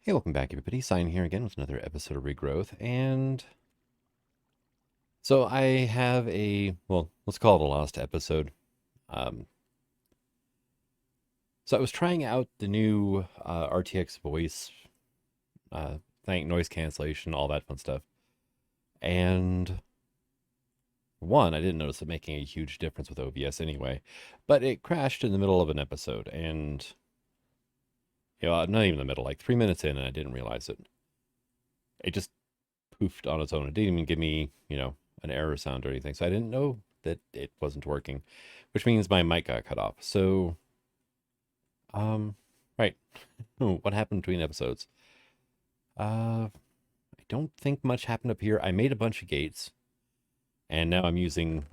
Hey, welcome back, everybody. Sign here again with another episode of Regrowth. And so I have well, let's call it a lost episode. Um, so I was trying out the new RTX voice uh, thing, noise cancellation, all that fun stuff. And one, I didn't notice it making a huge difference with OBS anyway, but it crashed in the middle of an episode. And, not even the middle, like 3 minutes in, and I didn't realize it. It just poofed on its own. It didn't even give me, an error sound or anything. So I didn't know that it wasn't working, which means my mic got cut off. So, um, right. What happened between episodes? I don't think much happened up here. I made a bunch of gates, and now I'm using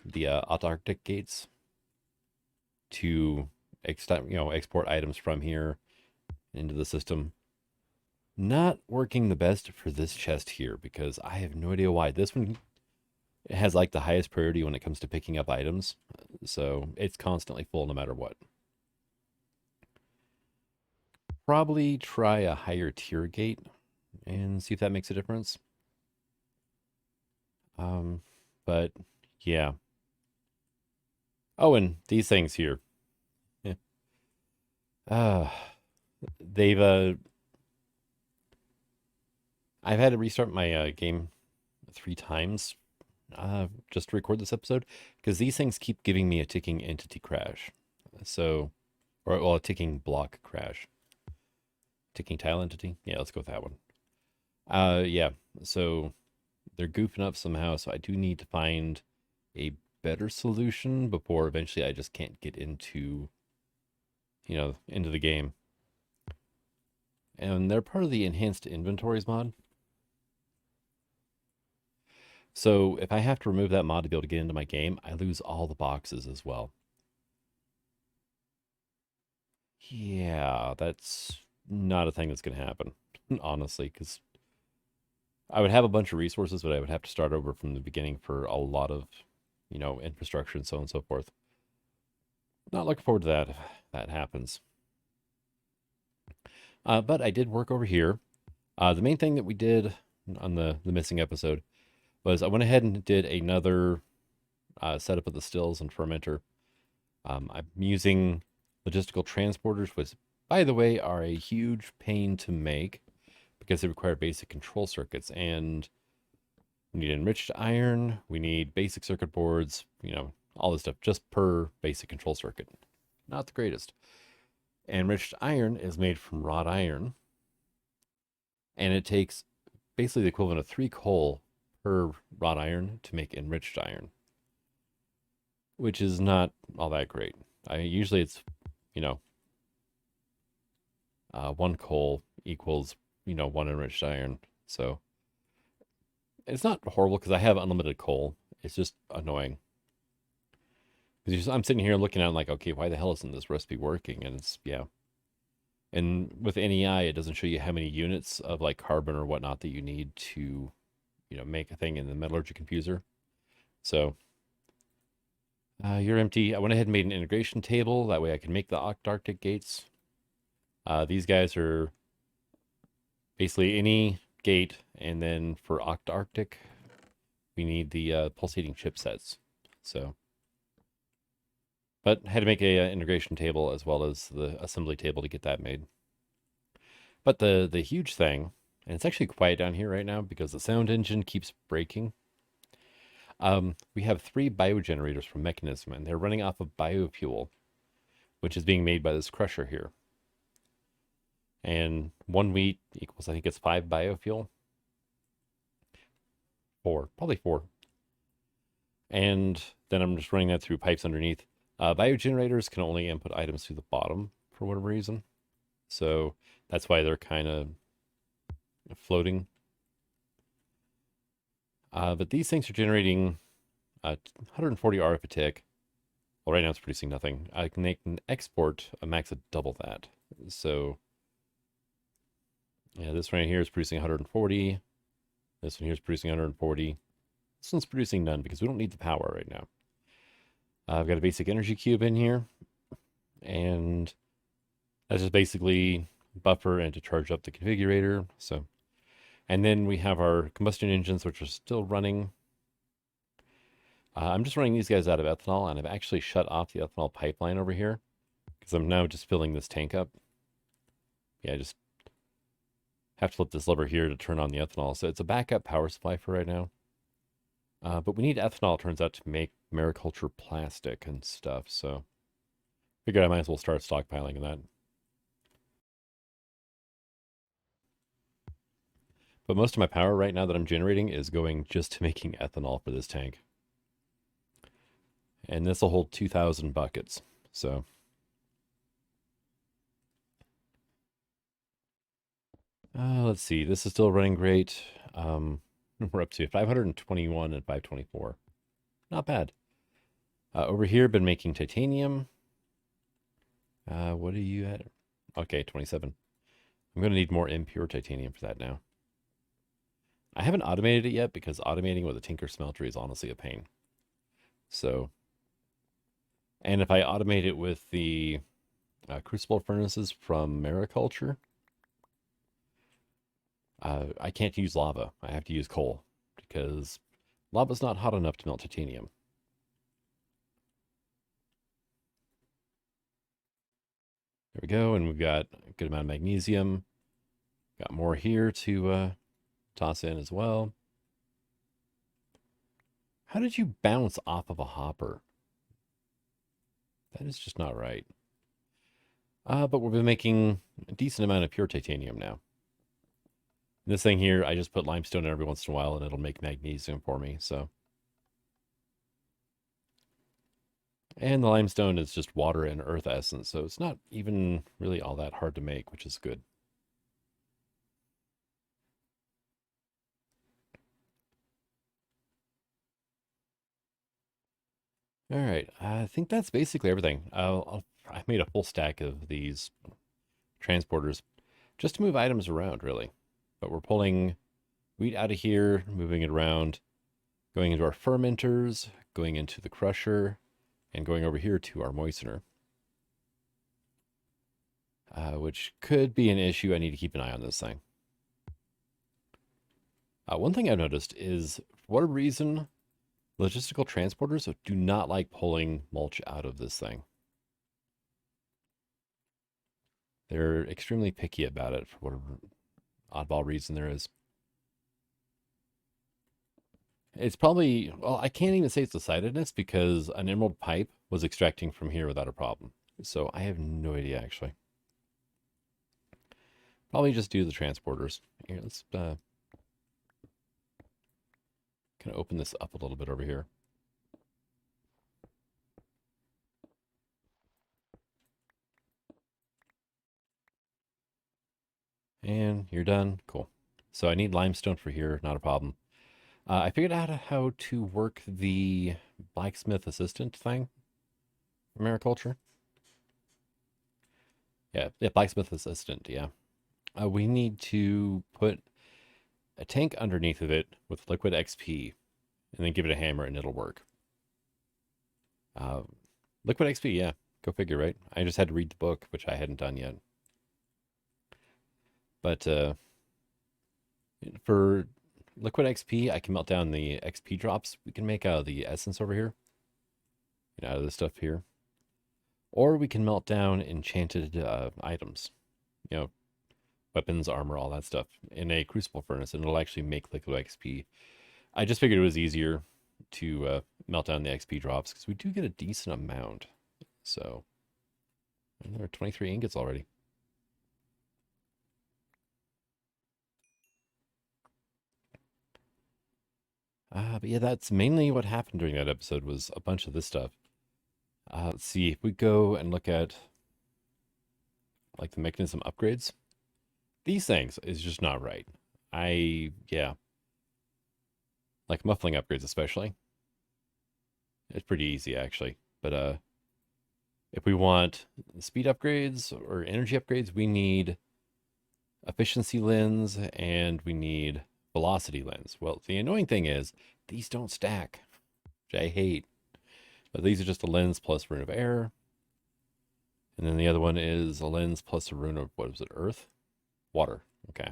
the Autarctic gates to export items from here into the system. Not working the best for this chest here because I have no idea why. This one it has like the highest priority when it comes to picking up items. So it's constantly full no matter what. Probably try a higher tier gate and see if that makes a difference. Um, but yeah. Oh, and these things here. Yeah. Uh, they've I've had to restart my game 3 times just to record this episode because these things keep giving me a ticking entity crash. So, or well, a ticking block crash. Ticking tile entity? Yeah, let's go with that one. Yeah. So they're goofing up somehow. So I do need to find a better solution before eventually I just can't get into the game. And they're part of the enhanced inventories mod. So if I have to remove that mod to be able to get into my game, I lose all the boxes as well. Yeah, that's not a thing that's going to happen, honestly, because I would have a bunch of resources, but I would have to start over from the beginning for a lot of, infrastructure and so on and so forth. Not looking forward to that if that happens. But I did work over here. The main thing that we did on the missing episode was I went ahead and did another setup of the stills and fermenter. I'm using logistical transporters, which, by the way, are a huge pain to make because they require basic control circuits. And we need enriched iron, we need basic circuit boards, all this stuff just per basic control circuit. Not the greatest. Enriched iron is made from wrought iron, and it takes basically the equivalent of 3 coal per wrought iron to make enriched iron, which is not all that great. Usually it's, you know, 1 coal equals, one enriched iron. So it's not horrible because I have unlimited coal. It's just annoying. Because I'm sitting here looking at it like, okay, why the hell isn't this recipe working? And it's, yeah. And with NEI, it doesn't show you how many units of like carbon or whatnot that you need to, make a thing in the metallurgy confuser. So you're empty. I went ahead and made an integration table. That way I can make the Octarctic gates. These guys are basically any gate. And then for Octarctic, we need the pulsating chipsets. So, but had to make a integration table as well as the assembly table to get that made. But the huge thing, and it's actually quiet down here right now because the sound engine keeps breaking. We have 3 biogenerators from Mechanism, and they're running off of biofuel, which is being made by this crusher here. And 1 wheat equals, I think it's 5 biofuel. 4, probably 4. And then I'm just running that through pipes underneath. Biogenerators can only input items through the bottom for whatever reason. So that's why they're kind of floating. But these things are generating 140 RF a tick. Well, right now it's producing nothing. I can make an export a max of double that. So, yeah, this right here is producing 140. This one here is producing 140. This one's producing none because we don't need the power right now. I've got a basic energy cube in here. And that's just basically buffer and to charge up the configurator. So, and then we have our combustion engines, which are still running. I'm just running these guys out of ethanol, and I've actually shut off the ethanol pipeline over here because I'm now just filling this tank up. Yeah, I just have to flip this lever here to turn on the ethanol. So it's a backup power supply for right now. But we need ethanol, it turns out, to make mariculture plastic and stuff. So figured I might as well start stockpiling that. But most of my power right now that I'm generating is going just to making ethanol for this tank. And this will hold 2,000 buckets. So let's see. This is still running great. We're up to 521 and 524. Not bad. Over here, been making titanium. What are you at? Okay, 27. I'm going to need more impure titanium for that now. I haven't automated it yet because automating with a Tinker smelter is honestly a pain. So, and if I automate it with the crucible furnaces from mariculture, I can't use lava. I have to use coal because lava's not hot enough to melt titanium. There we go, and we've got a good amount of magnesium. Got more here to toss in as well. How did you bounce off of a hopper? That is just not right. But we've been making a decent amount of pure titanium now. This thing here, I just put limestone in every once in a while, and it'll make magnesium for me, so. And the limestone is just water and earth essence, so it's not even really all that hard to make, which is good. All right, I think that's basically everything. I made a full stack of these transporters just to move items around, really. But we're pulling wheat out of here, moving it around, going into our fermenters, going into the crusher, and going over here to our moistener. Which could be an issue. I need to keep an eye on this thing. One thing I've noticed is, for whatever reason, logistical transporters do not like pulling mulch out of this thing. They're extremely picky about it for whatever oddball reason there is. It's probably, well, I can't even say it's decidedness because an emerald pipe was extracting from here without a problem. So I have no idea, actually. Probably just do the transporters. Here, let's kind of open this up a little bit over here. And you're done. Cool. So I need limestone for here, not a problem. I figured out how to work the blacksmith assistant thing from agriculture. Yeah, blacksmith assistant, yeah. We need to put a tank underneath of it with liquid XP and then give it a hammer and it'll work. Liquid XP, yeah. Go figure, right? I just had to read the book, which I hadn't done yet. But for liquid XP, I can melt down the XP drops we can make out of the essence over here. Out of this stuff here. Or we can melt down enchanted items. Weapons, armor, all that stuff in a crucible furnace, and it'll actually make liquid XP. I just figured it was easier to melt down the XP drops because we do get a decent amount. So, and there are 23 ingots already. But yeah, that's mainly what happened during that episode was a bunch of this stuff. Let's see, if we go and look at like the mechanism upgrades, these things is just not right. Yeah. Like muffling upgrades especially. It's pretty easy actually. But if we want speed upgrades or energy upgrades, we need efficiency lens and we need velocity lens. Well, the annoying thing is these don't stack, which I hate. But these are just a lens plus rune of air. And then the other one is a lens plus a rune of, what was it, earth? Water. Okay.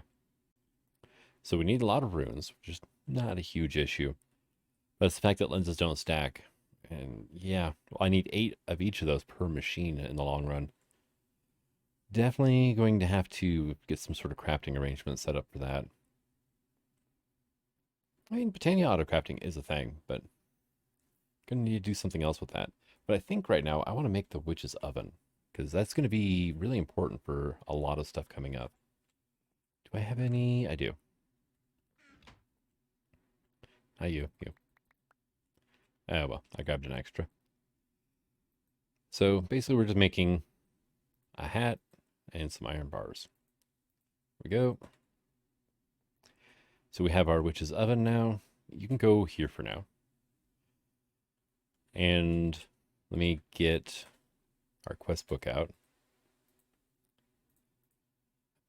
So we need a lot of runes, which is not a huge issue. But it's the fact that lenses don't stack. And yeah, I need 8 of each of those per machine in the long run. Definitely going to have to get some sort of crafting arrangement set up for that. I mean, Botania auto crafting is a thing, but gonna need to do something else with that. But I think right now I want to make the witch's oven because that's going to be really important for a lot of stuff coming up. Do I have any? I do. Not you. Oh, well, I grabbed an extra. So basically we're just making a hat and some iron bars. There we go. So we have our witch's oven now. You can go here for now. And let me get our quest book out.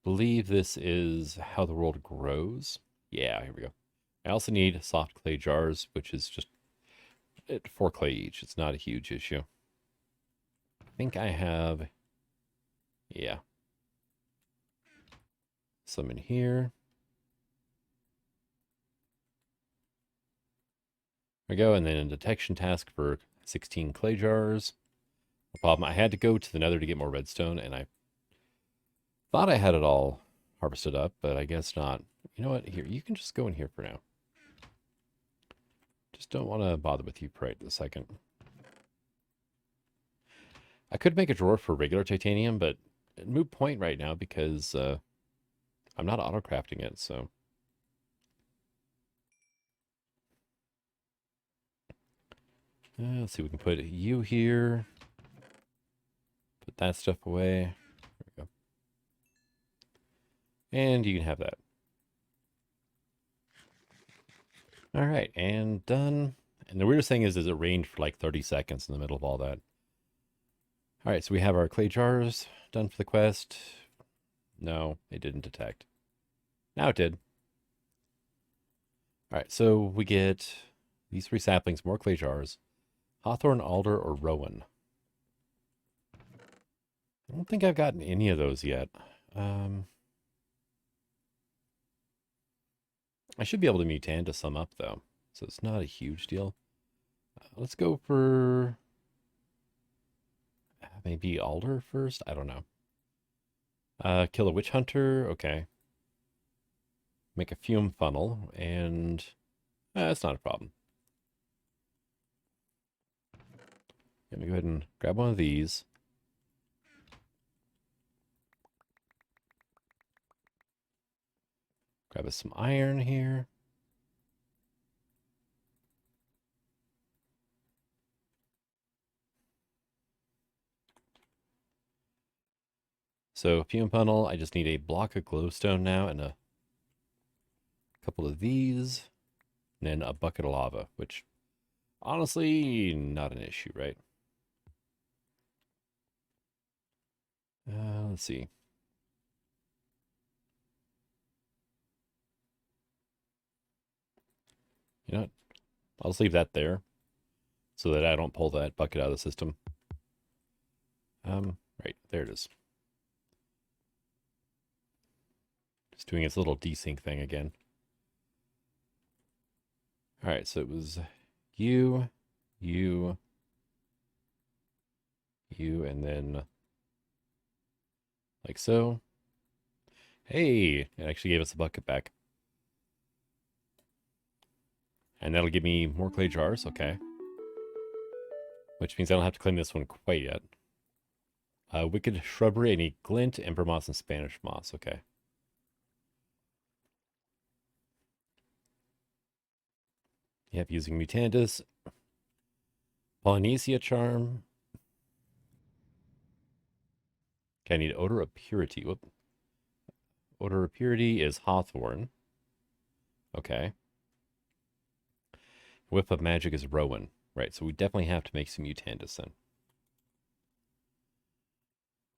I believe this is how the world grows. Yeah, here we go. I also need soft clay jars, which is just 4 clay each. It's not a huge issue. I think I have, yeah, some in here. There we go, and then a detection task for 16 clay jars. No problem. I had to go to the nether to get more redstone, and I thought I had it all harvested up, but I guess not. You know what? Here, you can just go in here for now. Just don't want to bother with you right this second. I could make a drawer for regular titanium, but moot point right now because I'm not auto-crafting it, so. Let's see, we can put you here. Put that stuff away. There we go. And you can have that. All right, and done. And the weirdest thing is it rained for like 30 seconds in the middle of all that. All right, so we have our clay jars done for the quest. No, it didn't detect. Now it did. All right, so we get these 3 saplings, more clay jars, hawthorn, alder, or rowan. I don't think I've gotten any of those yet. I should be able to mutant to sum up, though, so it's not a huge deal. Let's go for maybe alder first. I don't know. Kill a witch hunter. Okay. Make a fume funnel, and that's not a problem. Let me go ahead and grab one of these. Grab us some iron here. So fume funnel, I just need a block of glowstone now and a couple of these, and then a bucket of lava, which honestly, not an issue, right? Let's see. You know what? I'll just leave that there so that I don't pull that bucket out of the system. Right, there it is. Just doing its little desync thing again. All right, so it was you, and then like so. Hey, it actually gave us a bucket back. And that'll give me more clay jars, okay. Which means I don't have to claim this one quite yet. Wicked shrubbery, I need glint, ember moss, and Spanish moss, okay. Yep, using Mutandis. Polynesia charm. Okay, I need odor of purity. Whoop. Odor of purity is hawthorn. Okay. Whip of magic is rowan. Right, so we definitely have to make some Mutandis then.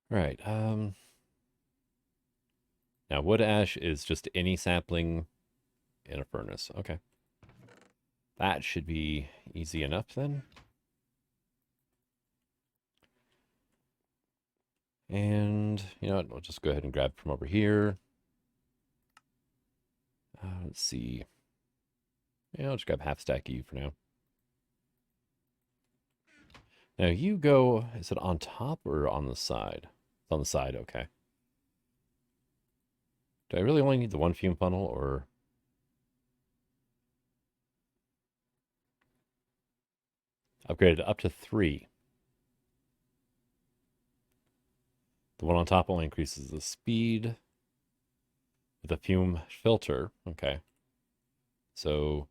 Right. Now wood ash is just any sapling in a furnace. Okay. That should be easy enough then. And, you know what? We'll just go ahead and grab from over here. Let's see. Yeah, I'll just grab half stack of you for now. Now you go, is it on top or on the side? It's on the side, okay. Do I really only need the one fume funnel or? Upgraded up to 3. The one on top only increases the speed with the fume filter. Okay. So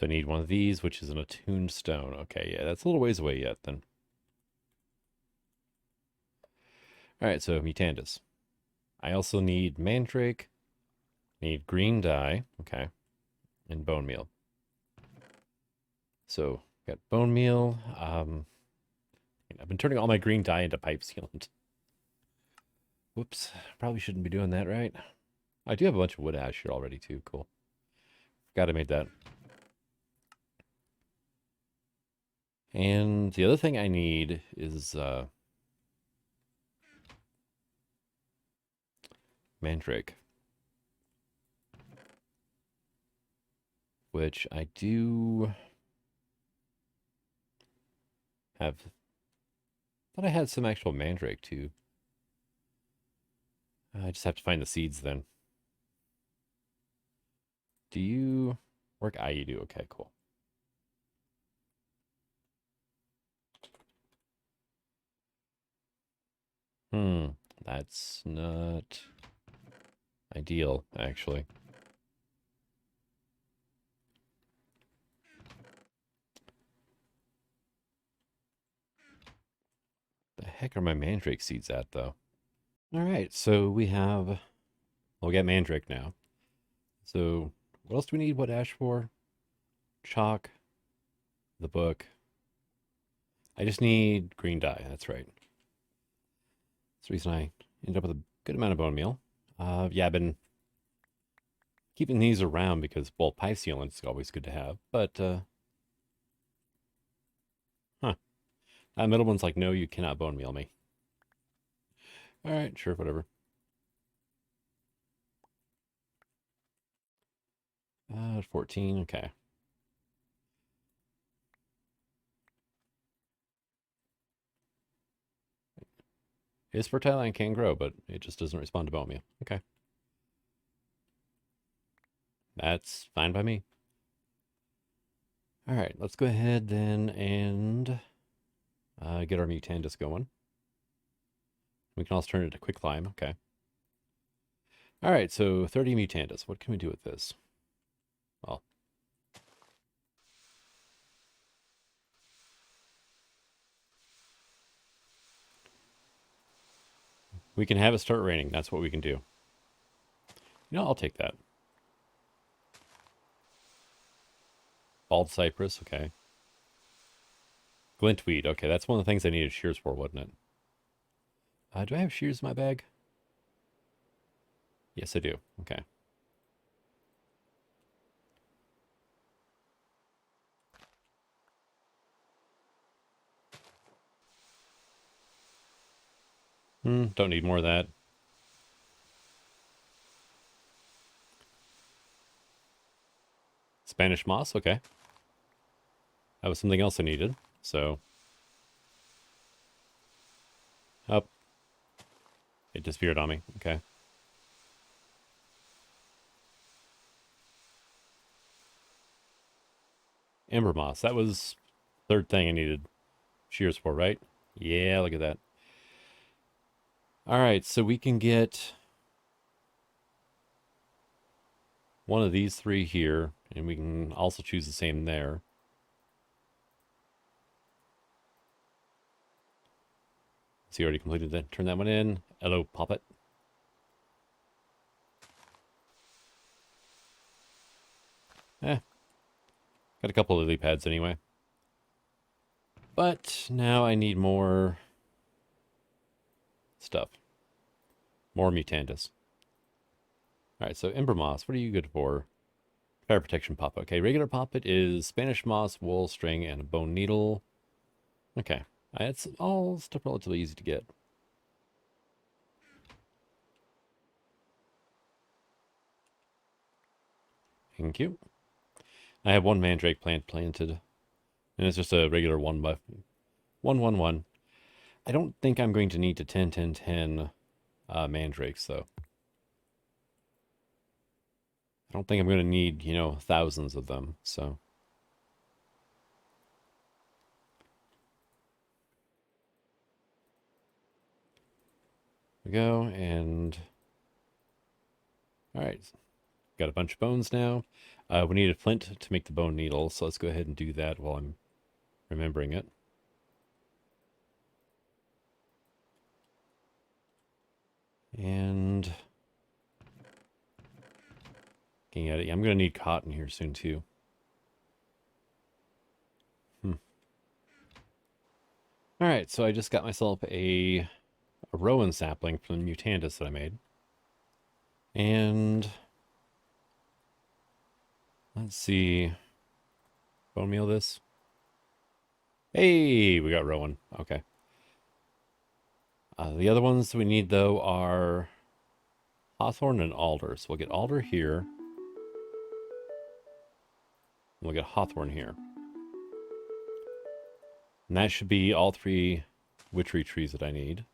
I need one of these, which is an attuned stone. Okay, yeah, that's a little ways away yet then. All right, so Mutandis. I also need Mandrake, need green dye, okay, and bone meal. So got bone meal. I've been turning all my green dye into pipe sealant. Whoops, probably shouldn't be doing that, right? I do have a bunch of wood ash here already too. Cool. Forgot I made that. And the other thing I need is Mandrake, which I do have. Thought I had some actual Mandrake too. I just have to find the seeds then. Do you work? Ah, you do. Okay, cool. That's not ideal, actually. The heck are my Mandrake seeds at, though? All right, so we have. We'll get Mandrake now. So what else do we need wood ash for? Chalk, the book. I just need green dye. That's right. That's the reason I ended up with a good amount of bone meal. Yeah, I've been keeping these around because, well, pipe sealant is always good to have. But, huh. That middle one's like, no, you cannot bone meal me. All right, sure, whatever. 14, okay. It is fertile and can grow, but it just doesn't respond to bone meal. Okay. That's fine by me. All right, let's go ahead then and get our Mutandis going. We can also turn it to quick climb. Okay. All right, so 30 Mutandis. What can we do with this? Well, we can have it start raining. That's what we can do. You know, I'll take that. Bald cypress, okay. Glintweed, okay. That's one of the things I needed shears for, wasn't it? Do I have shears in my bag? Yes, I do. Okay. Don't need more of that. Spanish moss, okay. That was something else I needed, so. Up. It disappeared on me, okay. Ember moss, that was third thing I needed shears for, right? Yeah, look at that. All right, so we can get one of these 3 here, and we can also choose the same there. So you already completed that. Turn that one in. Hello, Poppet. Got a couple of lily pads anyway. But now I need more stuff. More Mutandis. All right, so Ember Moss, what are you good for? Fire protection poppet. Okay, regular poppet is Spanish moss, wool, string, and a bone needle. Okay, it's all stuff relatively easy to get. Thank you. I have one mandrake plant planted, and it's just a regular 1 by 1. I don't think I'm going to need to 10 mandrakes though. I don't think I'm going to need, thousands of them, so. We go, and all right, got a bunch of bones now. We need a flint to make the bone needle, so let's go ahead and do that while I'm remembering it. And looking at it, I'm going to need cotton here soon too. All right, so I just got myself a rowan sapling from the Mutandis that I made. And let's see. Bone meal this. Hey, we got rowan. Okay. The other ones we need, though, are hawthorn and alder. So we'll get alder here. And we'll get hawthorn here. And that should be all 3 witchery trees that I need.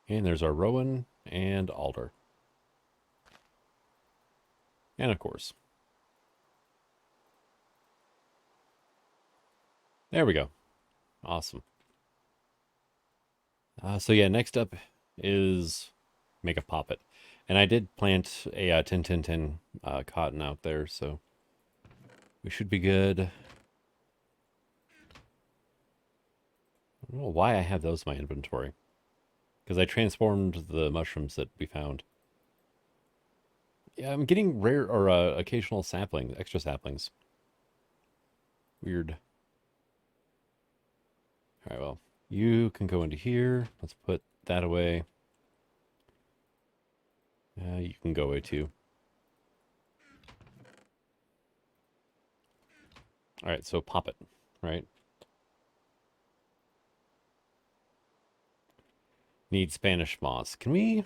And there's our rowan and alder. And of course. There we go. Awesome. So yeah, next up is make a poppet. And I did plant a 10-10-10 cotton out there, so we should be good. I don't know why I have those in my inventory. Because I transformed the mushrooms that we found. Yeah, I'm getting rare or occasional saplings, extra saplings. Weird. All right, well, you can go into here. Let's put that away. You can go away too. All right, so pop it, right? Need Spanish moss. Can we?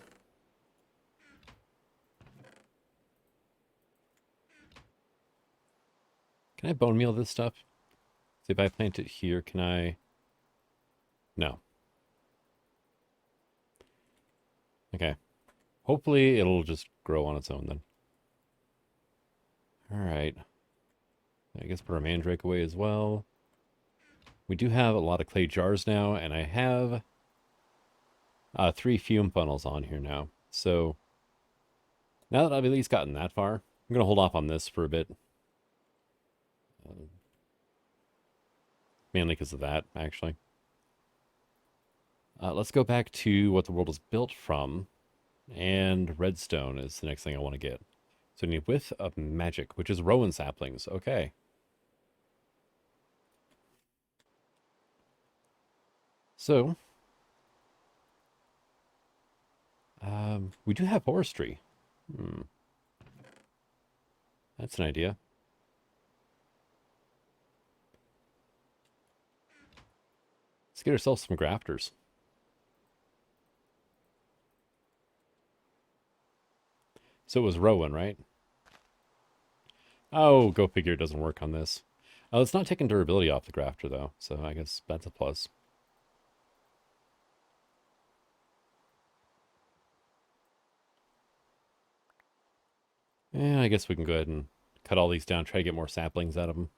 Can I bone meal this stuff? See, if I plant it here, can I? No. Okay. Hopefully it'll just grow on its own then. All right. I guess put our mandrake away as well. We do have a lot of clay jars now, and I have 3 fume funnels on here now. So now that I've at least gotten that far, I'm going to hold off on this for a bit. Mainly because of that, actually. Let's go back to what the world is built from. And redstone is the next thing I want to get. So we need Whiff of Magic, which is rowan saplings. Okay. So, we do have forestry. That's an idea. Let's get ourselves some grafters. So it was rowan, right? Oh, go figure, it doesn't work on this. Oh, it's not taking durability off the grafter, though, so I guess that's a plus. Yeah, I guess we can go ahead and cut all these down, try to get more saplings out of them.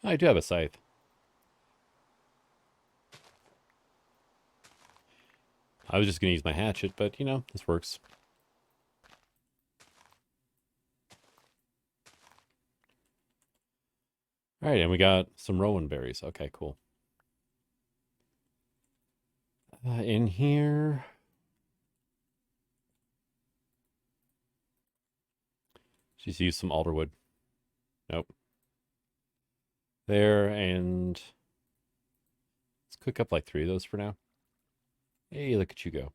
I do have a scythe. I was just going to use my hatchet, but, this works. All right, and we got some rowan berries. Okay, cool. In here... Just use some alderwood. Nope. There, and let's cook up like 3 of those for now. Hey, look at you go.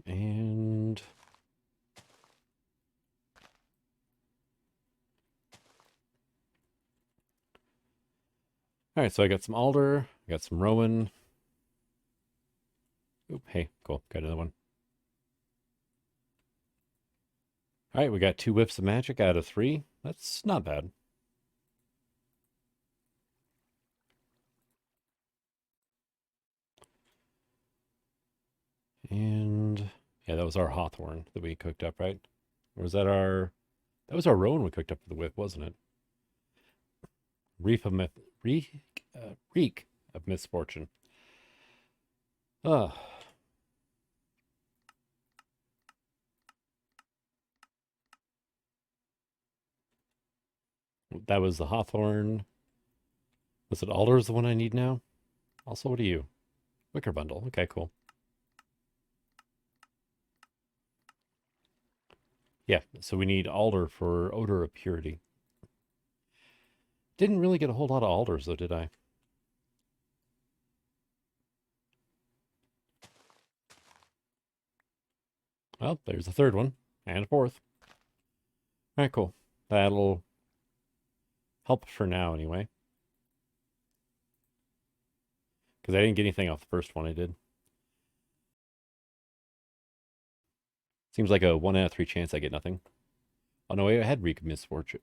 And all right, so I got some alder, I got some rowan. Oop, hey, cool, got another one. All right, we got 2 whiffs of magic out of 3. That's not bad. And yeah, that was our hawthorn that we cooked up, right? Or was that our... That was our rowan we cooked up for the whiff, wasn't it? Reek of misfortune. Ugh. That was the hawthorn. Was it alder is the one I need now? Also, what are you? Wicker bundle. Okay, cool. Yeah, so we need alder for odor of purity. Didn't really get a whole lot of alders, though, did I? Well, there's a 3rd one, and a 4th. All right, cool. That'll help for now, anyway. Because I didn't get anything off the first one I did. Seems like a 1 out of 3 chance I get nothing. Oh, no, I had Reek of Misfortune.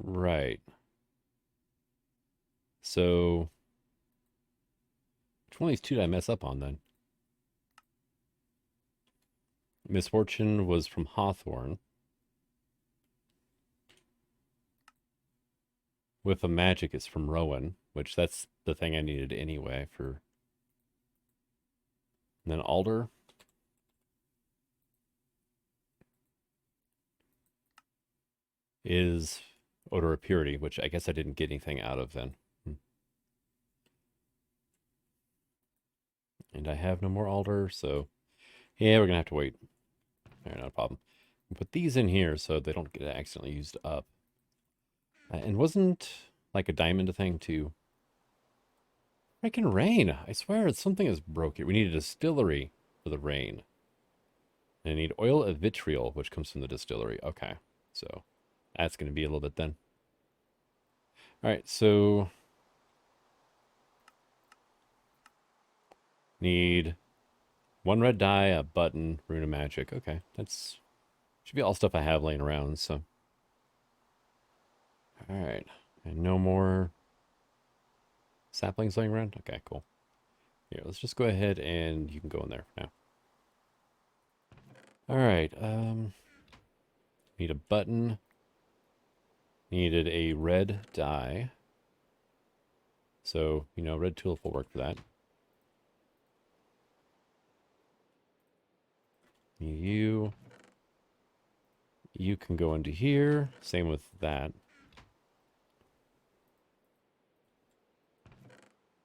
Right. So, which one of these 2 did I mess up on, then? Misfortune was from Hawthorne. With a magic is from Rowan, which that's the thing I needed anyway for... And then Alder. Is odor of purity, which I guess I didn't get anything out of then. And I have no more alder, so yeah, we're gonna have to wait. All right, not a problem. Put these in here so they don't get accidentally used up. And wasn't like a diamond thing too? Freaking rain! I swear something is broken. We need a distillery for the rain. And I need oil of vitriol, which comes from the distillery. Okay, so that's gonna be a little bit then. All right, so need 1 red dye, a button, rune of magic. Okay, that's should be all stuff I have laying around. So, all right, and no more saplings laying around. Okay, cool. Here, let's just go ahead and you can go in there now. All right. Need a button. Needed a red dye. So, you know, red tulip will work for that. You can go into here. Same with that.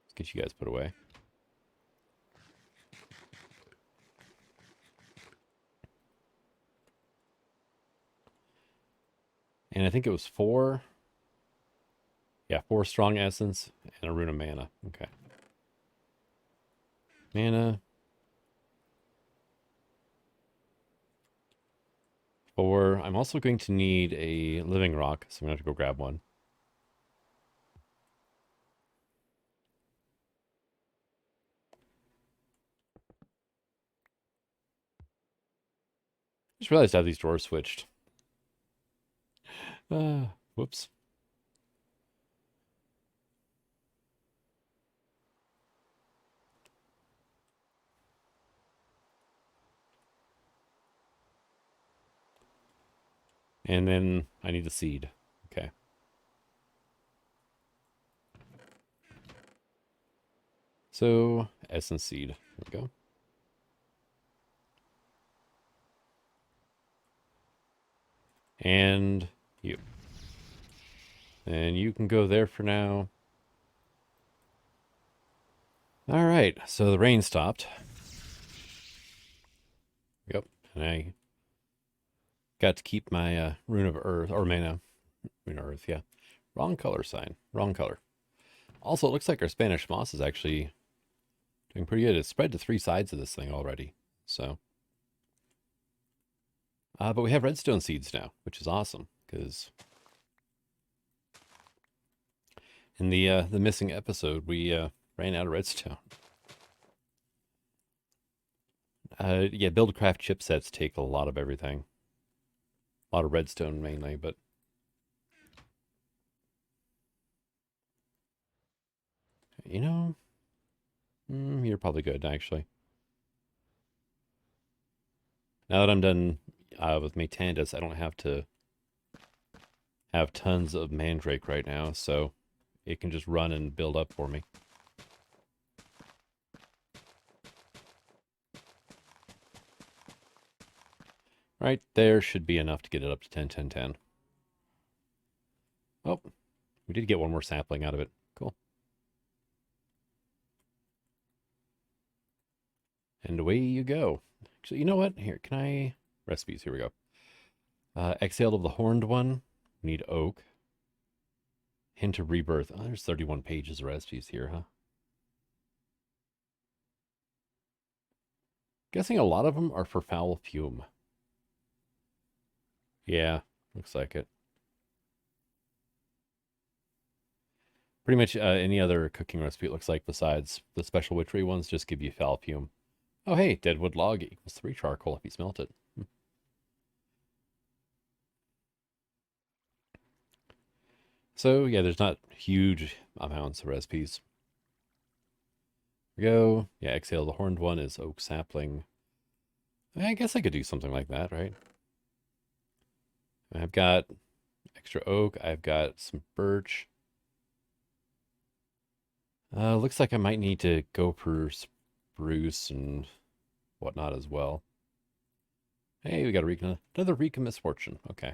Let's get you guys put away. And I think it was 4. Yeah, 4 strong essence and a rune of mana. Okay. Mana. 4. I'm also going to need a living rock, so I'm going to have to go grab one. Just realized I have these drawers switched. Whoops. And then I need a seed. Okay. So, essence seed. There we go. And you. And you can go there for now. All right, so the rain stopped. Yep, and I got to keep my Rune of Earth, or mana, Rune of Earth, yeah. Wrong color sign, wrong color. Also, it looks like our Spanish moss is actually doing pretty good. It's spread to 3 sides of this thing already, so. But we have redstone seeds now, which is awesome, because in the missing episode, we ran out of redstone. Yeah, buildcraft chipsets take a lot of everything. A lot of redstone mainly, but you know, you're probably good actually. Now that I'm done with my Tandis, I don't have to have tons of mandrake right now, so it can just run and build up for me. Right there should be enough to get it up to 10, 10, 10. Oh, we did get one more sapling out of it. Cool. And away you go. Actually, you know what? Here, can I... Recipes, here we go. Exhale of the horned one. We need oak. Hint of rebirth. Oh, there's 31 pages of recipes here, huh? Guessing a lot of them are for foul fume. Yeah, looks like it. Pretty much any other cooking recipe, it looks like, besides the special witchery ones, just give you foul fume. Oh, hey, deadwood log equals 3 charcoal if you smelt it. So, yeah, there's not huge amounts of recipes. Here we go. Yeah, exhale the horned one is oak sapling. I guess I could do something like that, right? I've got extra oak. I've got some birch. Looks like I might need to go for spruce and whatnot as well. Hey, we got another Reek of Misfortune. Okay.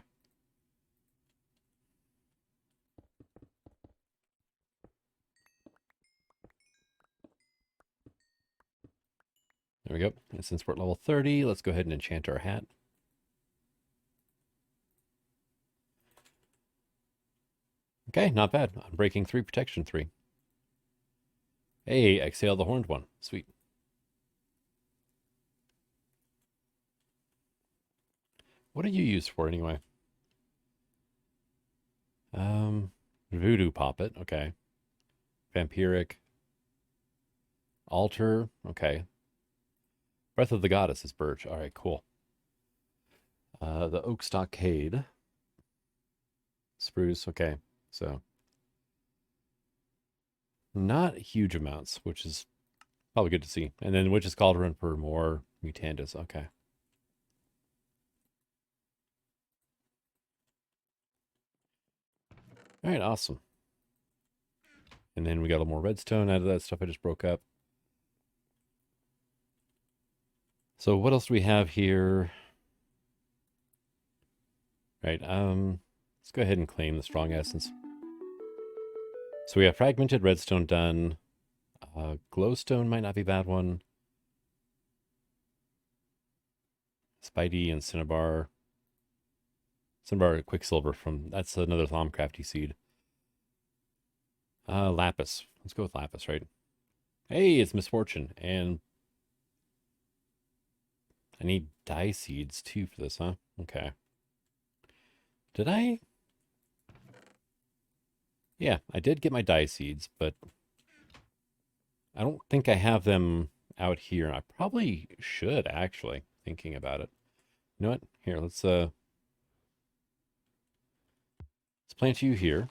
There we go. And since we're at level 30, let's go ahead and enchant our hat. Okay, not bad. Unbreaking 3, protection 3. Hey, exhale the horned one. Sweet. What are you used for anyway? Voodoo Poppet. Okay. Vampiric. Altar. Okay. Breath of the Goddess is birch. All right, cool. The Oak Stockade. Spruce. Okay. So, not huge amounts, which is probably good to see. And then Witch's Cauldron for more Mutandis. Okay. All right, awesome. And then we got a little more redstone out of that stuff I just broke up. So what else do we have here? Right, let's go ahead and claim the strong essence. So we have fragmented redstone done. Glowstone might not be a bad one. Spidey and Cinnabar. Cinnabar Quicksilver that's another Thaumcrafty seed. Lapis. Let's go with Lapis, right? Hey, it's Misfortune. And I need dye seeds too for this, huh? Okay. Did I? Yeah, I did get my dye seeds, but I don't think I have them out here. I probably should, actually, thinking about it. You know what? Here, let's plant you here.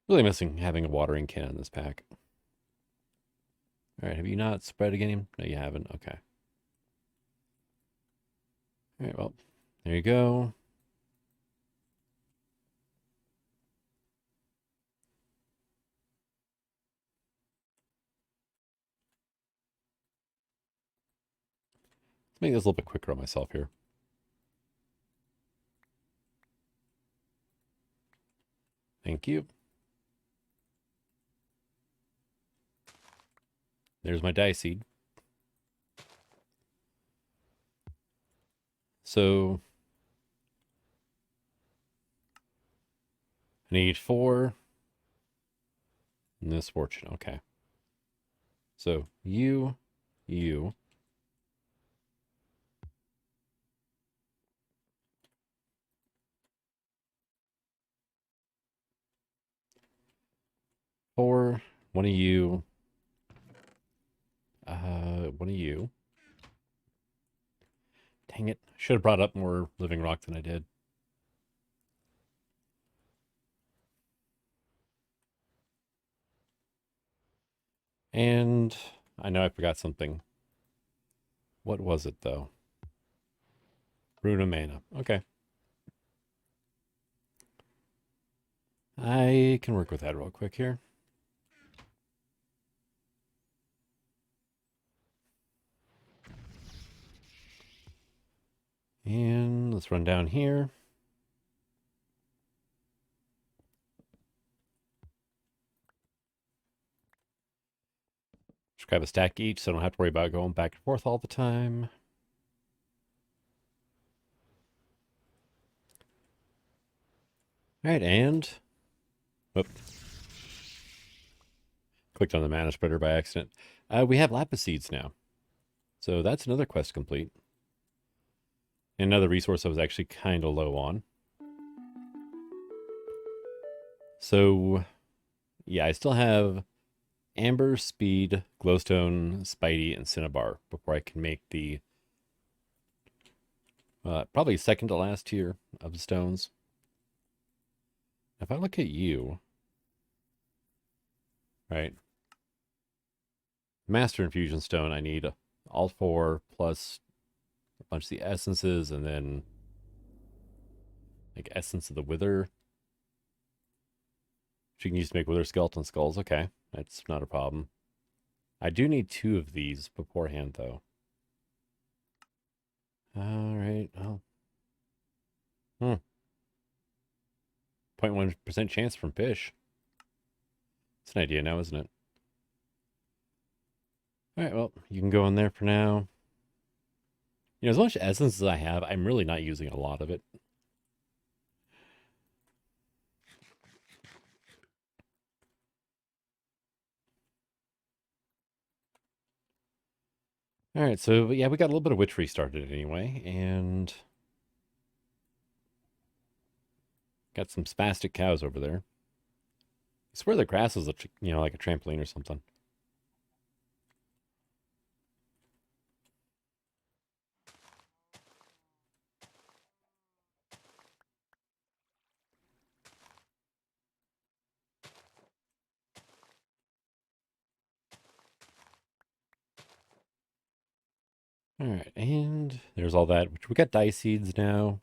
Really missing having a watering can in this pack. All right, have you not spread again? No, you haven't. Okay. All right, well, there you go. make this a little bit quicker on myself here. Thank you. There's my dye seed. So I need 4 in this fortune. Okay. So you. 4, one of you. One of you. Dang it. Should have brought up more living rock than I did. And I know I forgot something. What was it, though? Rune of mana. Okay. I can work with that real quick here. And let's run down here. Just grab a stack each so I don't have to worry about going back and forth all the time. All right, and... Whoop. Clicked on the mana spreader by accident. We have lapis seeds now. So that's another quest complete. Another resource I was actually kind of low on. So, yeah, I still have amber, speed, glowstone, spidey, and cinnabar before I can make the probably second to last tier of the stones. If I look at you, right, master infusion stone, I need all 4 plus a bunch of the essences, and then like essence of the wither. She can use to make wither skeleton skulls. Okay, that's not a problem. I do need 2 of these beforehand, though. All right. Oh. 0.1% chance from fish. It's an idea now, isn't it? All right, well, you can go in there for now. You know, as much essence as I have, I'm really not using a lot of it. All right, so yeah, we got a little bit of witchery started anyway, and got some spastic cows over there. I swear the grass is, like a trampoline or something. All right, and there's all that. Which we got dye seeds now.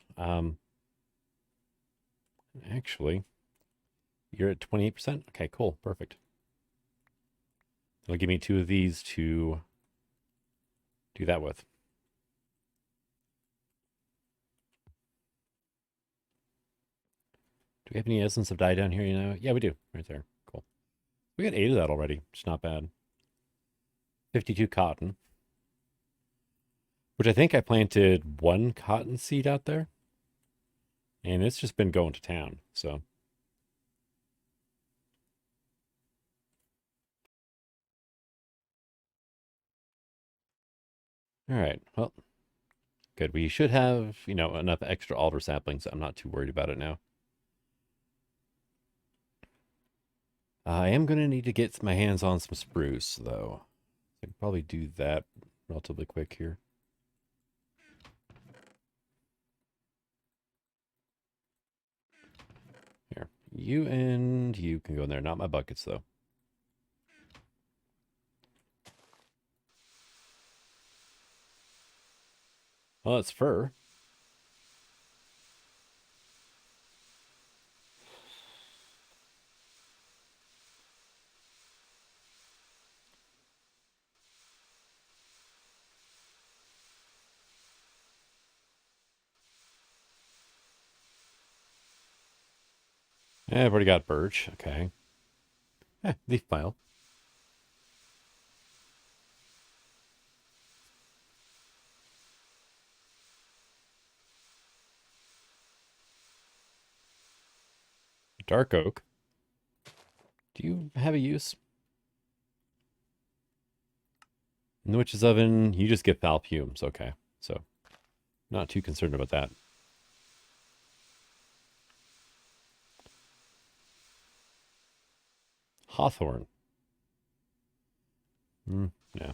Actually, you're at 28%. Okay, cool, perfect. It'll give me 2 of these to do that with. Do we have any essence of dye down here? Yeah, we do, right there. Cool. We got 8 of that already. It's not bad. 52 cotton, which I think I planted 1 cotton seed out there, and it's just been going to town. So, all right. Well, good. We should have, enough extra alder saplings. I'm not too worried about it now. I am going to need to get my hands on some spruce, though. I can probably do that relatively quick here. Here. You and you can go in there. Not my buckets, though. Well, it's fur. I've already got birch. Okay. Leaf pile. Dark oak. Do you have a use? In the witch's oven, you just get foul fumes. Okay. So, not too concerned about that. Hawthorn. Yeah.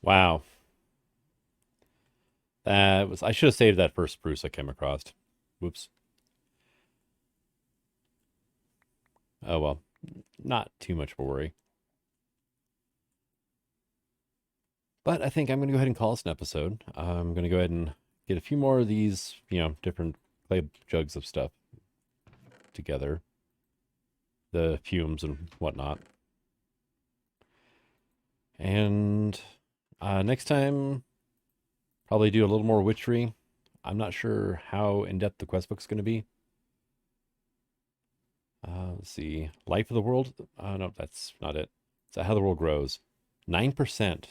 Wow. That was. I should have saved that first spruce I came across. Whoops. Oh well. Not too much of a worry. But I think I'm going to go ahead and call this an episode. I'm going to go ahead and get a few more of these, different clay jugs of stuff together. The fumes and whatnot. And next time, probably do a little more witchery. I'm not sure how in-depth the quest book's going to be. Let's see. Life of the world? No, that's not it. So how the world grows. 9%.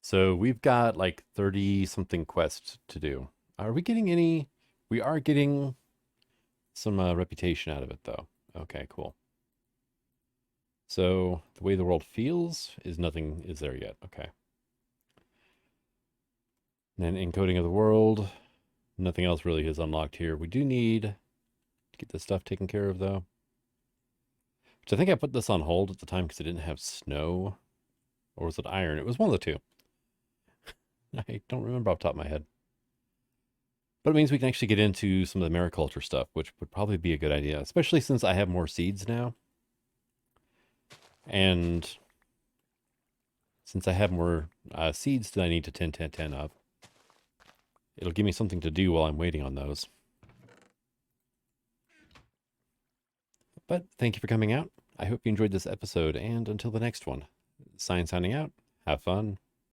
So we've got like 30 something quests to do. Are we getting any? We are getting some reputation out of it though. Okay, cool. So the way the world feels is nothing is there yet. Okay. And then encoding of the world. Nothing else really is unlocked here. We do need to get this stuff taken care of though. Which I think I put this on hold at the time because it didn't have snow. Or was it iron? It was one of the two. I don't remember off the top of my head. But it means we can actually get into some of the mariculture stuff, which would probably be a good idea, especially since I have more seeds now. And since I have more seeds that I need to 10 of, it'll give me something to do while I'm waiting on those. But thank you for coming out. I hope you enjoyed this episode, and until the next one, Sign signing out. Have fun.